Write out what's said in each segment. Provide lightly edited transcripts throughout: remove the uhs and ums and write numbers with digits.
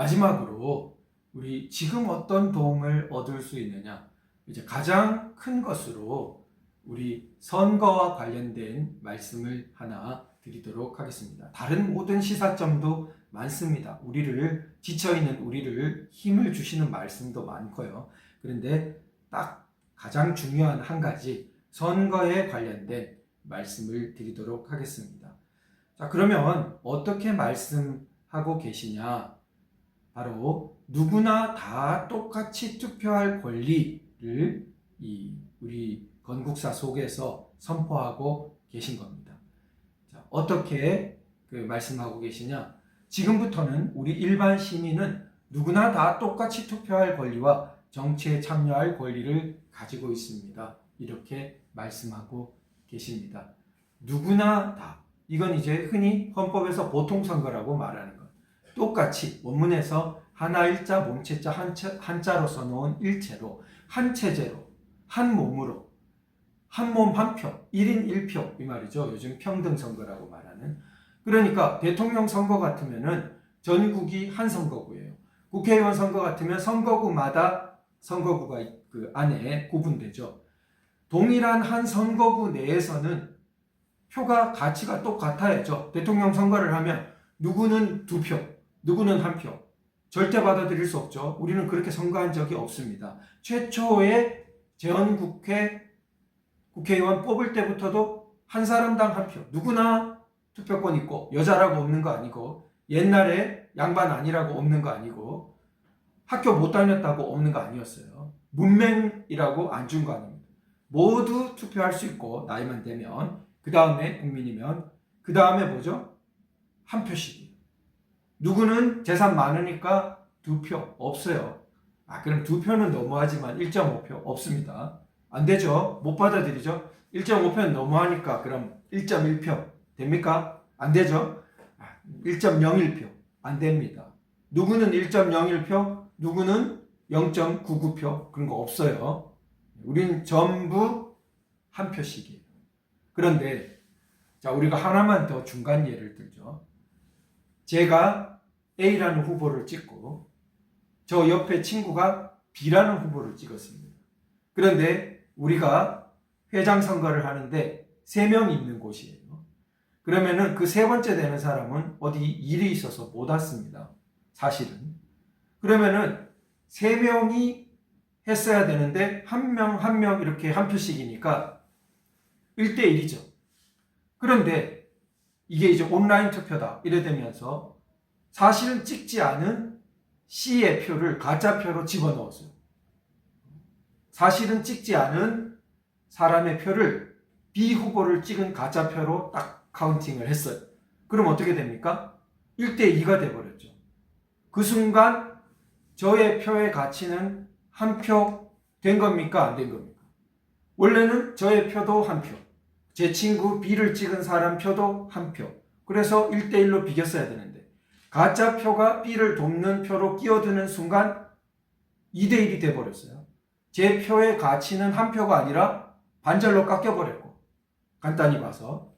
마지막으로 우리 지금 어떤 도움을 얻을 수 있느냐? 이제 가장 큰 것으로 우리 선거와 관련된 말씀을 하나 드리도록 하겠습니다. 다른 모든 시사점도 많습니다. 우리를 지쳐있는 우리를 힘을 주시는 말씀도 많고요. 그런데 딱 가장 중요한 한 가지 선거에 관련된 말씀을 드리도록 하겠습니다. 자, 그러면 어떻게 말씀하고 계시냐? 바로 누구나 다 똑같이 투표할 권리를 우리 건국사 속에서 선포하고 계신 겁니다. 자, 어떻게 말씀하고 계시냐? 지금부터는 우리 일반 시민은 누구나 다 똑같이 투표할 권리와 정치에 참여할 권리를 가지고 있습니다. 이렇게 말씀하고 계십니다. 누구나 다. 이건 이제 흔히 헌법에서 보통선거라고 말하는 것. 똑같이 원문에서 하나 일자 몸체자 한자로 써놓은 일체로 한 체제로 한 몸으로 한 몸 한 표 1인 1표 이 말이죠. 요즘 평등선거라고 말하는. 그러니까 대통령 선거 같으면은 전국이 한 선거구예요. 국회의원 선거 같으면 선거구마다 선거구가 그 안에 구분되죠. 동일한 한 선거구 내에서는 표가 가치가 똑같아야죠. 대통령 선거를 하면 누구는 2표, 누구는 1표. 절대 받아들일 수 없죠. 우리는 그렇게 선거한 적이 없습니다. 최초의 국회의원 뽑을 때부터도 한 사람당 1표. 누구나 투표권 있고 여자라고 없는 거 아니고 옛날에 양반 아니라고 없는 거 아니고 학교 못 다녔다고 없는 거 아니었어요. 문맹이라고 안 준 거 아닙니다. 모두 투표할 수 있고 나이만 되면 그 다음에 국민이면 그 다음에 뭐죠? 한 표씩이에요. 누구는 재산 많으니까 2표 없어요. 그럼 2표는 너무하지만 1.5표 없습니다. 안 되죠. 못 받아들이죠. 1.5표는 너무하니까 그럼 1.1표 됩니까? 안 되죠. 1.01표 안 됩니다. 누구는 1.01표, 누구는 0.99표 그런 거 없어요. 우린 전부 한 표씩이에요. 그런데 자, 우리가 하나만 더 중간 예를 들죠. 제가 A라는 후보를 찍고 저 옆에 친구가 B라는 후보를 찍었습니다. 그런데 우리가 회장 선거를 하는데 3명이 있는 곳이에요. 그러면은 그 세 번째 되는 사람은 어디 일이 있어서 못 왔습니다. 사실은. 그러면은 3명이 했어야 되는데 한 명 이렇게 한 표씩이니까 1대1이죠. 그런데 이게 이제 온라인 투표다 이래 되면서 사실은 찍지 않은 C의 표를 가짜표로 집어넣었어요. 사실은 찍지 않은 사람의 표를 B 후보를 찍은 가짜표로 딱 카운팅을 했어요. 그럼 어떻게 됩니까? 1대2가 돼버렸죠. 그 순간 저의 표의 가치는 한 표 된 겁니까? 안 된 겁니까? 원래는 저의 표도 한 표, 제 친구 B를 찍은 사람 표도 한 표. 그래서 1대1로 비겼어야 되는데 가짜표가 B를 돕는 표로 끼어드는 순간 2대1이 돼버렸어요. 제 표의 가치는 한 표가 아니라 반절로 깎여버렸고, 간단히 봐서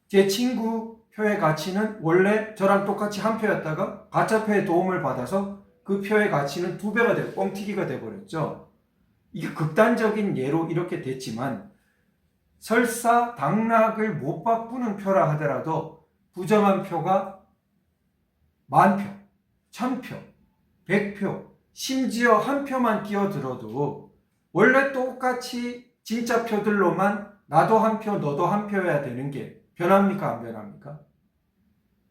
제 친구 표의 가치는 원래 저랑 똑같이 한 표였다가 가짜표의 도움을 받아서 그 표의 가치는 2배가 되고 뻥튀기가 돼버렸죠. 이게 극단적인 예로 이렇게 됐지만 설사 당락을 못 바꾸는 표라 하더라도 부정한 표가 10,000표, 1000표, 100표, 심지어 한 표만 끼어들어도 원래 똑같이 진짜 표들로만 나도 한 표, 너도 한 표여야 되는 게 변합니까? 안 변합니까?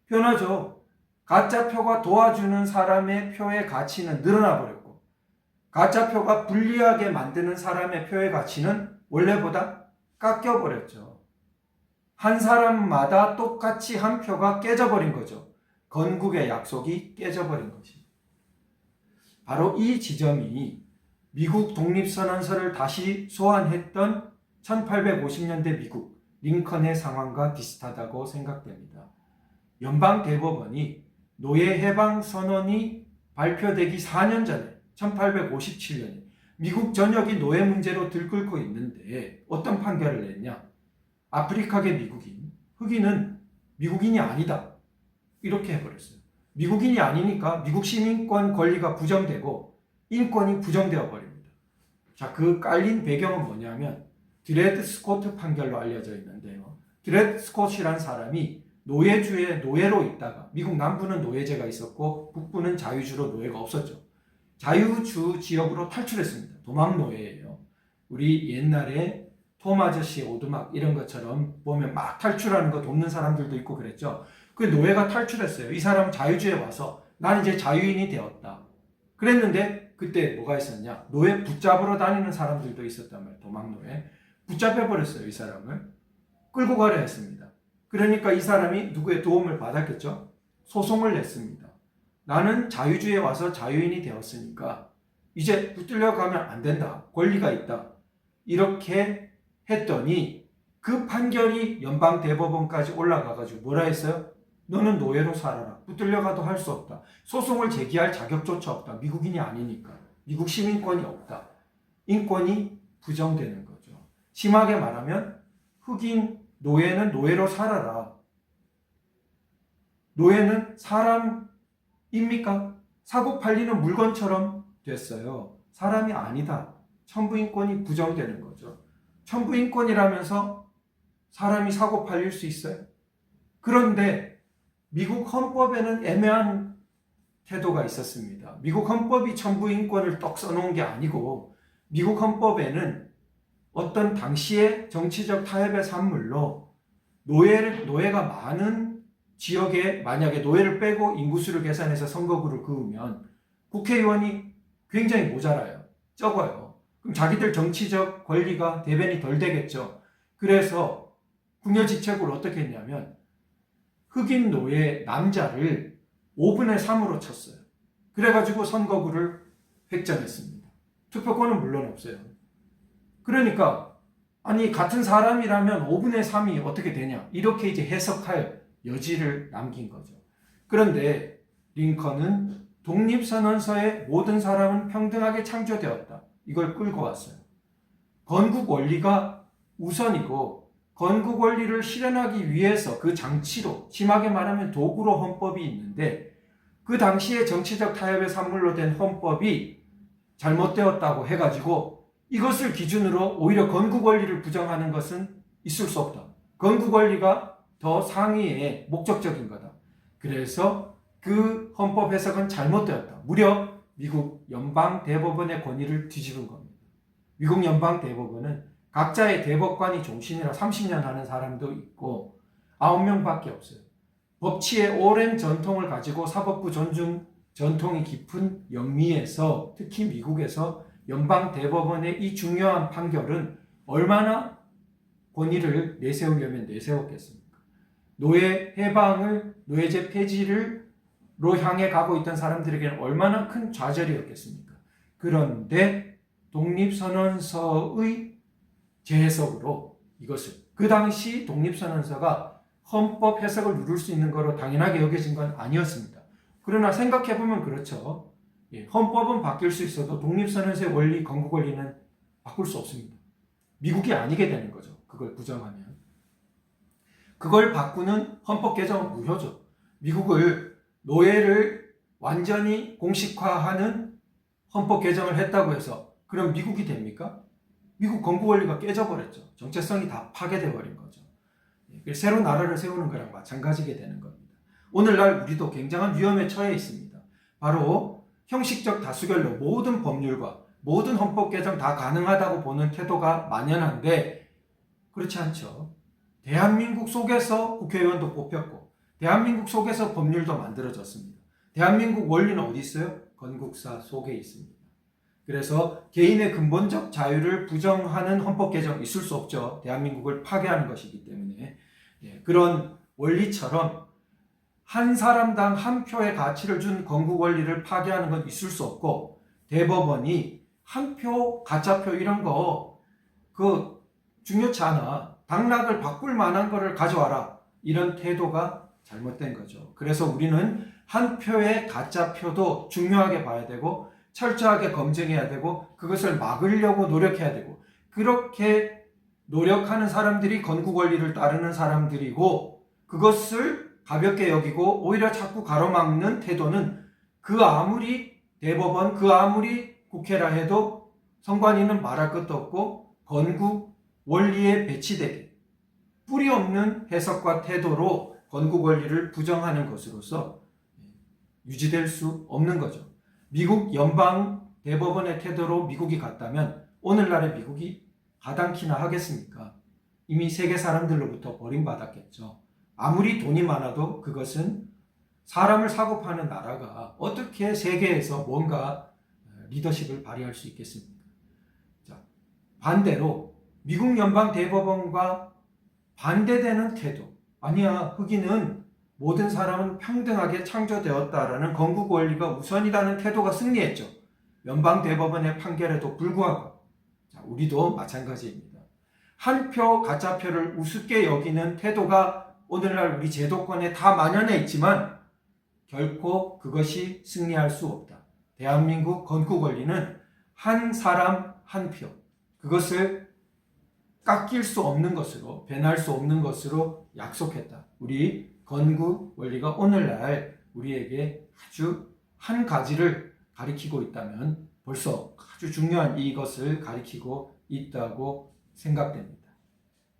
변하죠. 가짜표가 도와주는 사람의 표의 가치는 늘어나 버렸고 가짜표가 불리하게 만드는 사람의 표의 가치는 원래보다 깎여 버렸죠. 한 사람마다 똑같이 한 표가 깨져버린 거죠. 건국의 약속이 깨져버린 것입니다. 바로 이 지점이 미국 독립선언서를 다시 소환했던 1850년대 미국 링컨의 상황과 비슷하다고 생각됩니다. 연방대법원이 노예해방선언이 발표되기 4년 전에 1857년에 미국 전역이 노예 문제로 들끓고 있는데 어떤 판결을 냈냐? 아프리카계 미국인, 흑인은 미국인이 아니다. 이렇게 해버렸어요. 미국인이 아니니까 미국 시민권 권리가 부정되고 인권이 부정되어 버립니다. 자, 그 깔린 배경은 뭐냐면 드레드 스코트 판결로 알려져 있는데요. 드레드 스코트라는 사람이 노예주의 노예로 있다가, 미국 남부는 노예제가 있었고 북부는 자유주로 노예가 없었죠. 자유주 지역으로 탈출했습니다. 도망 노예예요. 우리 옛날에 톰 아저씨 오두막 이런 것처럼 보면 막 탈출하는 거 돕는 사람들도 있고 그랬죠. 그 노예가 탈출했어요. 이 사람 자유주에 와서 난 이제 자유인이 되었다. 그랬는데 그때 뭐가 있었냐? 노예 붙잡으러 다니는 사람들도 있었단 말이에요. 도망 노예. 붙잡혀버렸어요. 이 사람을. 끌고 가려 했습니다. 그러니까 이 사람이 누구의 도움을 받았겠죠? 소송을 냈습니다. 나는 자유주에 와서 자유인이 되었으니까 이제 붙들려 가면 안 된다. 권리가 있다. 이렇게 했더니 그 판결이 연방대법원까지 올라가가지고 뭐라 했어요? 너는 노예로 살아라. 붙들려 가도 할 수 없다. 소송을 제기할 자격조차 없다. 미국인이 아니니까. 미국 시민권이 없다. 인권이 부정되는 거죠. 심하게 말하면 흑인 노예는 노예로 살아라. 노예는 사람입니까? 사고 팔리는 물건처럼 됐어요. 사람이 아니다. 천부인권이 부정되는 거죠. 천부인권이라면서 사람이 사고 팔릴 수 있어요? 그런데 미국 헌법에는 애매한 태도가 있었습니다. 미국 헌법이 천부인권을 떡 써놓은 게 아니고 미국 헌법에는 어떤 당시의 정치적 타협의 산물로 노예가 많은 지역에 만약에 노예를 빼고 인구수를 계산해서 선거구를 그으면 국회의원이 굉장히 모자라요. 적어요. 그럼 자기들 정치적 권리가 대변이 덜 되겠죠. 그래서 궁여지책으로 어떻게 했냐면 흑인 노예 남자를 5분의 3으로 쳤어요. 그래가지고 선거구를 획정했습니다. 투표권은 물론 없어요. 그러니까 아니 같은 사람이라면 5분의 3이 어떻게 되냐 이렇게 이제 해석할 여지를 남긴 거죠. 그런데 링컨은 독립선언서에 모든 사람은 평등하게 창조되었다. 이걸 끌고 왔어요. 건국 원리가 우선이고 건국 원리를 실현하기 위해서 그 장치로 심하게 말하면 도구로 헌법이 있는데 그 당시에 정치적 타협의 산물로 된 헌법이 잘못되었다고 해가지고 이것을 기준으로 오히려 건국 원리를 부정하는 것은 있을 수 없다. 건국 원리가 더 상위에 목적적인 거다. 그래서 그 헌법 해석은 잘못되었다. 무려 미국 연방대법원의 권위를 뒤집은 겁니다. 미국 연방대법원은 각자의 대법관이 종신이라 30년 하는 사람도 있고 9명밖에 없어요. 법치의 오랜 전통을 가지고 사법부 존중 전통이 깊은 영미에서 특히 미국에서 연방대법원의 이 중요한 판결은 얼마나 권위를 내세우려면 내세웠겠습니까? 노예 해방을 노예제 폐지를 로 향해 가고 있던 사람들에게는 얼마나 큰 좌절이었겠습니까? 그런데 독립선언서의 재해석으로 이것을 그 당시 독립선언서가 헌법 해석을 누릴 수 있는 거로 당연하게 여겨진 건 아니었습니다. 그러나 생각해보면 그렇죠. 헌법은 바뀔 수 있어도 독립선언서의 원리, 건국 원리는 바꿀 수 없습니다. 미국이 아니게 되는 거죠. 그걸 부정하면. 그걸 바꾸는 헌법 개정은 무효죠. 미국을 노예를 완전히 공식화하는 헌법 개정을 했다고 해서 그럼 미국이 됩니까? 미국 건국 원리가 깨져버렸죠. 정체성이 다 파괴돼 버린 거죠. 새로 나라를 세우는 거랑 마찬가지게 되는 겁니다. 오늘날 우리도 굉장한 위험에 처해 있습니다. 바로 형식적 다수결로 모든 법률과 모든 헌법 개정 다 가능하다고 보는 태도가 만연한데 그렇지 않죠. 대한민국 속에서 국회의원도 뽑혔고 대한민국 속에서 법률도 만들어졌습니다. 대한민국 원리는 어디 있어요? 건국사 속에 있습니다. 그래서 개인의 근본적 자유를 부정하는 헌법 개정 있을 수 없죠. 대한민국을 파괴하는 것이기 때문에. 그런 원리처럼 한 사람당 한 표의 가치를 준 건국 원리를 파괴하는 건 있을 수 없고 대법원이 한 표, 가짜표 이런 거 중요치 않아. 당락을 바꿀 만한 거를 가져와라. 이런 태도가 잘못된 거죠. 그래서 우리는 한 표의 가짜표도 중요하게 봐야 되고 철저하게 검증해야 되고 그것을 막으려고 노력해야 되고 그렇게 노력하는 사람들이 건국 원리를 따르는 사람들이고 그것을 가볍게 여기고 오히려 자꾸 가로막는 태도는 그 아무리 대법원, 그 아무리 국회라 해도 선관위는 말할 것도 없고 건국 원리에 배치되게 뿌리 없는 해석과 태도로 건국 원리를 부정하는 것으로서 유지될 수 없는 거죠. 미국 연방 대법원의 태도로 미국이 갔다면 오늘날의 미국이 가당키나 하겠습니까? 이미 세계 사람들로부터 버림받았겠죠. 아무리 돈이 많아도 그것은 사람을 사고 파는 나라가 어떻게 세계에서 뭔가 리더십을 발휘할 수 있겠습니까? 자, 반대로 미국 연방 대법원과 반대되는 태도. 아니야, 흑인은 모든 사람은 평등하게 창조되었다라는 건국 원리가 우선이라는 태도가 승리했죠. 연방 대법원의 판결에도 불구하고. 자, 우리도 마찬가지입니다. 한 표 가짜표를 우습게 여기는 태도가 오늘날 우리 제도권에 다 만연해 있지만 결코 그것이 승리할 수 없다. 대한민국 건국 원리는 한 사람 한 표. 그것을 깎일 수 없는 것으로, 변할 수 없는 것으로 약속했다. 우리 건국 원리가 오늘날 우리에게 아주 한 가지를 가리키고 있다면 벌써 아주 중요한 이것을 가리키고 있다고 생각됩니다.